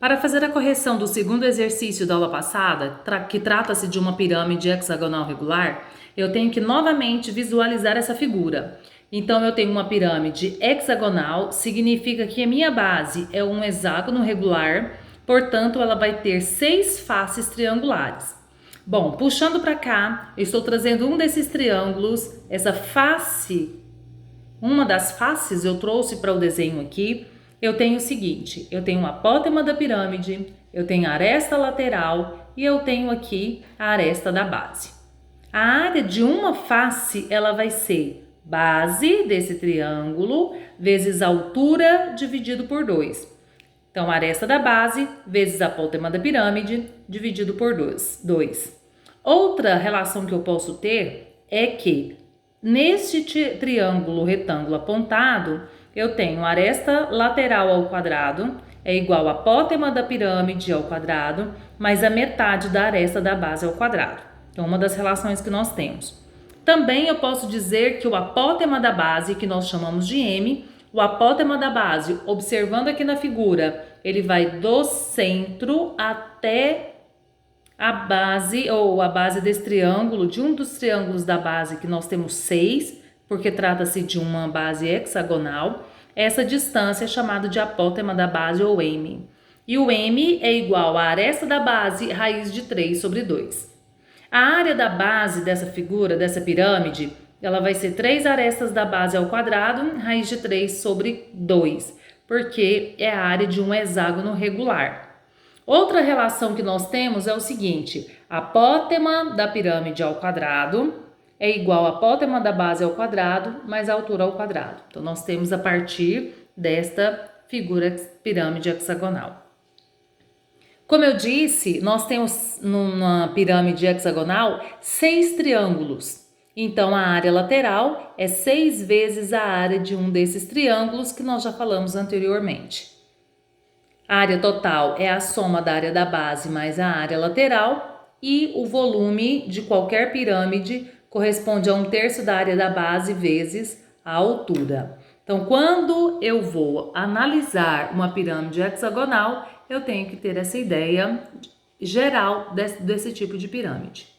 Para fazer a correção do segundo exercício da aula passada, que trata-se de uma pirâmide hexagonal regular, eu tenho que novamente visualizar essa figura. Então, eu tenho uma pirâmide hexagonal, significa que a minha base é um hexágono regular, portanto, ela vai ter 6 faces triangulares. Bom, puxando para cá, eu estou trazendo um desses triângulos, essa face, uma das faces eu trouxe para o desenho aqui. Eu tenho o seguinte, eu tenho a apótema da pirâmide, eu tenho a aresta lateral e eu tenho aqui a aresta da base. A área de uma face, ela vai ser base desse triângulo vezes a altura dividido por 2. Então, a aresta da base vezes a apótema da pirâmide dividido por 2. Outra relação que eu posso ter é que neste triângulo retângulo apontado, eu tenho a aresta lateral ao quadrado é igual a apótema da pirâmide ao quadrado, mais a metade da aresta da base ao quadrado. Então, uma das relações que nós temos. Também eu posso dizer que o apótema da base, que nós chamamos de M, o apótema da base, observando aqui na figura, ele vai do centro até a base, ou a base desse triângulo, de um dos triângulos da base, que nós temos 6, porque trata-se de uma base hexagonal. Essa distância é chamada de apótema da base, ou M. E o M é igual à aresta da base, raiz de 3 sobre 2. A área da base dessa figura, dessa pirâmide, ela vai ser 3 arestas da base ao quadrado, raiz de 3 sobre 2, porque é a área de um hexágono regular. Outra relação que nós temos é o seguinte, a apótema da pirâmide ao quadrado é igual a apótema da base ao quadrado mais a altura ao quadrado. Então, nós temos a partir desta figura pirâmide hexagonal. Como eu disse, nós temos numa pirâmide hexagonal 6 triângulos. Então, a área lateral é 6 vezes a área de um desses triângulos que nós já falamos anteriormente. A área total é a soma da área da base mais a área lateral e o volume de qualquer pirâmide corresponde a 1/3 da área da base vezes a altura. Então, quando eu vou analisar uma pirâmide hexagonal, eu tenho que ter essa ideia geral desse tipo de pirâmide.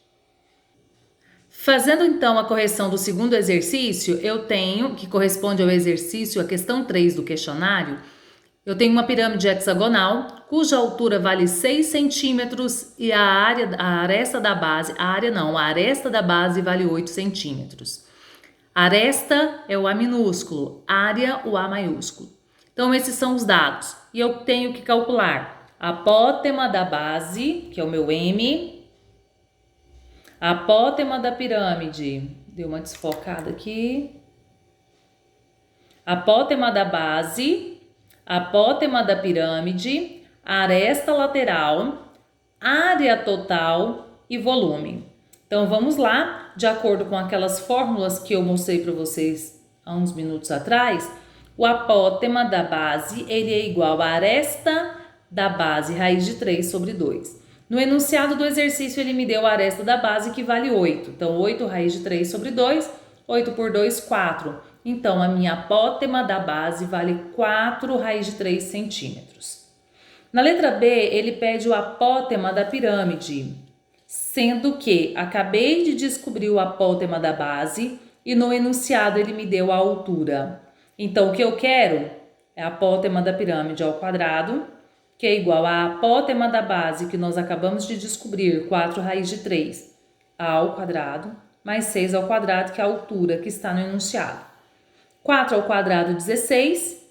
Fazendo então a correção do segundo exercício, eu tenho, que corresponde ao exercício, a questão 3 do questionário, eu tenho uma pirâmide hexagonal, cuja altura vale 6 centímetros e a aresta da base, a aresta da base vale 8 centímetros. Aresta é o A minúsculo, área o A maiúsculo. Então, esses são os dados. E eu tenho que calcular a apótema da base, que é o meu M, a apótema da pirâmide, deu uma desfocada aqui, apótema da base, apótema da pirâmide, aresta lateral, área total e volume. Então, vamos lá, de acordo com aquelas fórmulas que eu mostrei para vocês há uns minutos atrás, o apótema da base, ele é igual a aresta da base, raiz de 3 sobre 2. No enunciado do exercício, ele me deu a aresta da base, que vale 8. Então, 8 raiz de 3 sobre 2, 8 por 2, 4. Então, a minha apótema da base vale 4 raiz de 3 centímetros. Na letra B, ele pede o apótema da pirâmide, sendo que acabei de descobrir o apótema da base e no enunciado ele me deu a altura. Então, o que eu quero é a apótema da pirâmide ao quadrado, que é igual à apótema da base, que nós acabamos de descobrir, 4 raiz de 3 ao quadrado, mais 6 ao quadrado, que é a altura que está no enunciado. 4 ao quadrado, 16.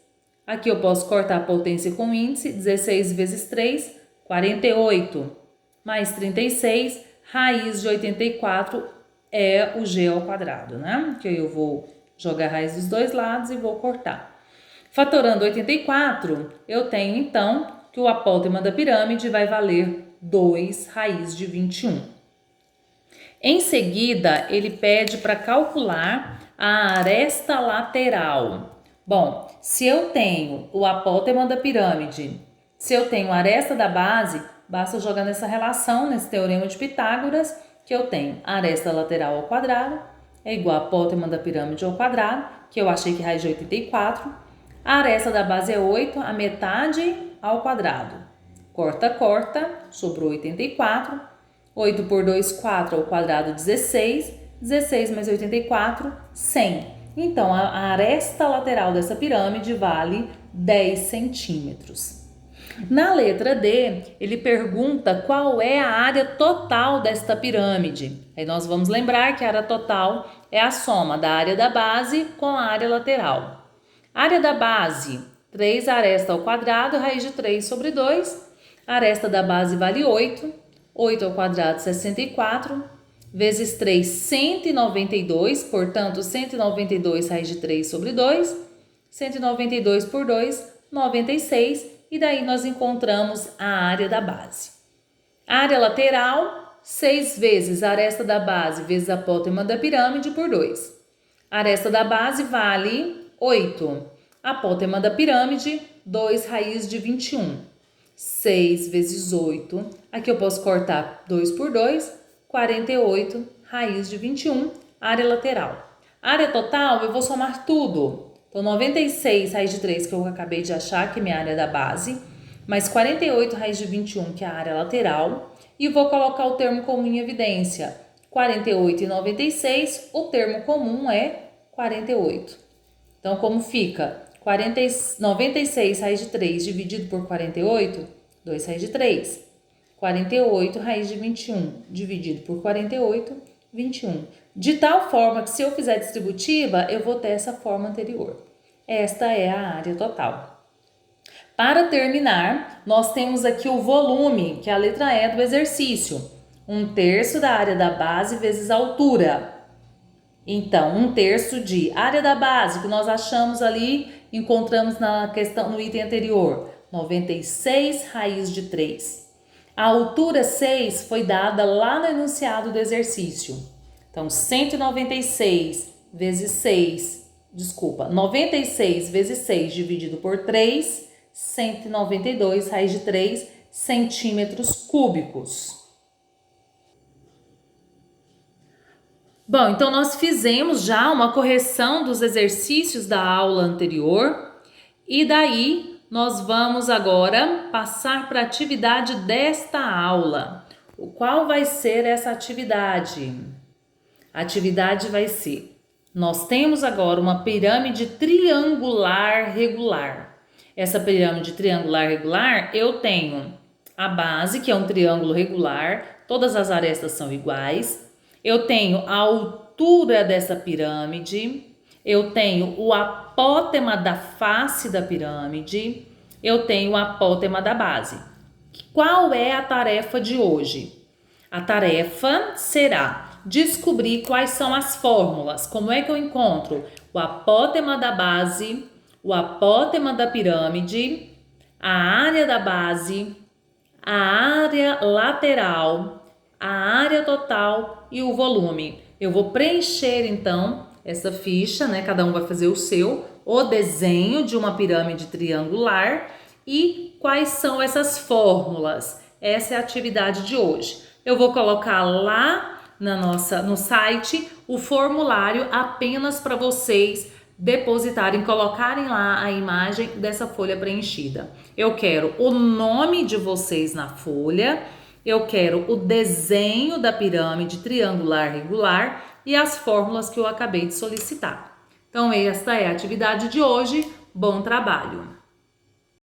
Aqui eu posso cortar a potência com índice. 16 vezes 3, 48. Mais 36, raiz de 84 é o G ao quadrado, né? Que eu vou jogar a raiz dos dois lados e vou cortar. Fatorando 84, eu tenho então que o apótema da pirâmide vai valer 2 raiz de 21. Em seguida, ele pede para calcular a aresta lateral. Bom, se eu tenho o apótema da pirâmide, se eu tenho a aresta da base, basta jogar nessa relação, nesse teorema de Pitágoras, que eu tenho a aresta lateral ao quadrado é igual a apótema da pirâmide ao quadrado, que eu achei que raiz de 84. A aresta da base é 8, a metade ao quadrado. Corta, corta, sobrou 84. 8 por 2, 4 ao quadrado, 16. 16 mais 84, 100. Então, a aresta lateral dessa pirâmide vale 10 centímetros. Na letra D, ele pergunta qual é a área total desta pirâmide. Aí nós vamos lembrar que a área total é a soma da área da base com a área lateral. Área da base, 3 aresta ao quadrado, raiz de 3 sobre 2. A aresta da base vale 8. 8 ao quadrado, 64. Vezes 3, 192. Portanto, 192 raiz de 3 sobre 2. 192 por 2, 96. E daí nós encontramos a área da base. A área lateral, 6 vezes a aresta da base vezes a apótema da pirâmide por 2. A aresta da base vale 8. A apótema da pirâmide, 2 raiz de 21. 6 vezes 8. Aqui eu posso cortar 2 por 2. 48 raiz de 21. Área lateral. Área total, eu vou somar tudo. Então, 96 raiz de 3, que eu acabei de achar, que é minha área da base, mais 48 raiz de 21, que é a área lateral, e vou colocar o termo comum em evidência. 48 e 96, o termo comum é 48. Então, como fica? 96 raiz de 3 dividido por 48, 2 raiz de 3. 48 raiz de 21 dividido por 48, 21. De tal forma que se eu fizer distributiva, eu vou ter essa forma anterior. Esta é a área total. Para terminar, nós temos aqui o volume, que é a letra E do exercício. 1/3 da área da base vezes a altura. Então, 1/3 de área da base, que nós achamos ali, encontramos na questão, no item anterior, 96 raiz de 3. A altura 6 foi dada lá no enunciado do exercício. Então, 96 vezes 6 dividido por 3, 192 raiz de 3 centímetros cúbicos. Bom, então nós fizemos já uma correção dos exercícios da aula anterior e daí nós vamos agora passar para a atividade desta aula. Qual vai ser essa atividade? A atividade vai ser: nós temos agora uma pirâmide triangular regular. Essa pirâmide triangular regular, eu tenho a base, que é um triângulo regular, todas as arestas são iguais. Eu tenho a altura dessa pirâmide, eu tenho o apótema da face da pirâmide, eu tenho o apótema da base. Qual é a tarefa de hoje? A tarefa será descobrir quais são as fórmulas. Como é que eu encontro o apótema da base, o apótema da pirâmide, a área da base, a área lateral, a área total e o volume. Eu vou preencher então essa ficha, né? Cada um vai fazer o seu, o desenho de uma pirâmide triangular e quais são essas fórmulas. Essa é a atividade de hoje. Eu vou colocar lá no site o formulário apenas para vocês depositarem, colocarem lá a imagem dessa folha preenchida. Eu quero o nome de vocês na folha, eu quero o desenho da pirâmide triangular regular e as fórmulas que eu acabei de solicitar. Então, esta é a atividade de hoje. Bom trabalho!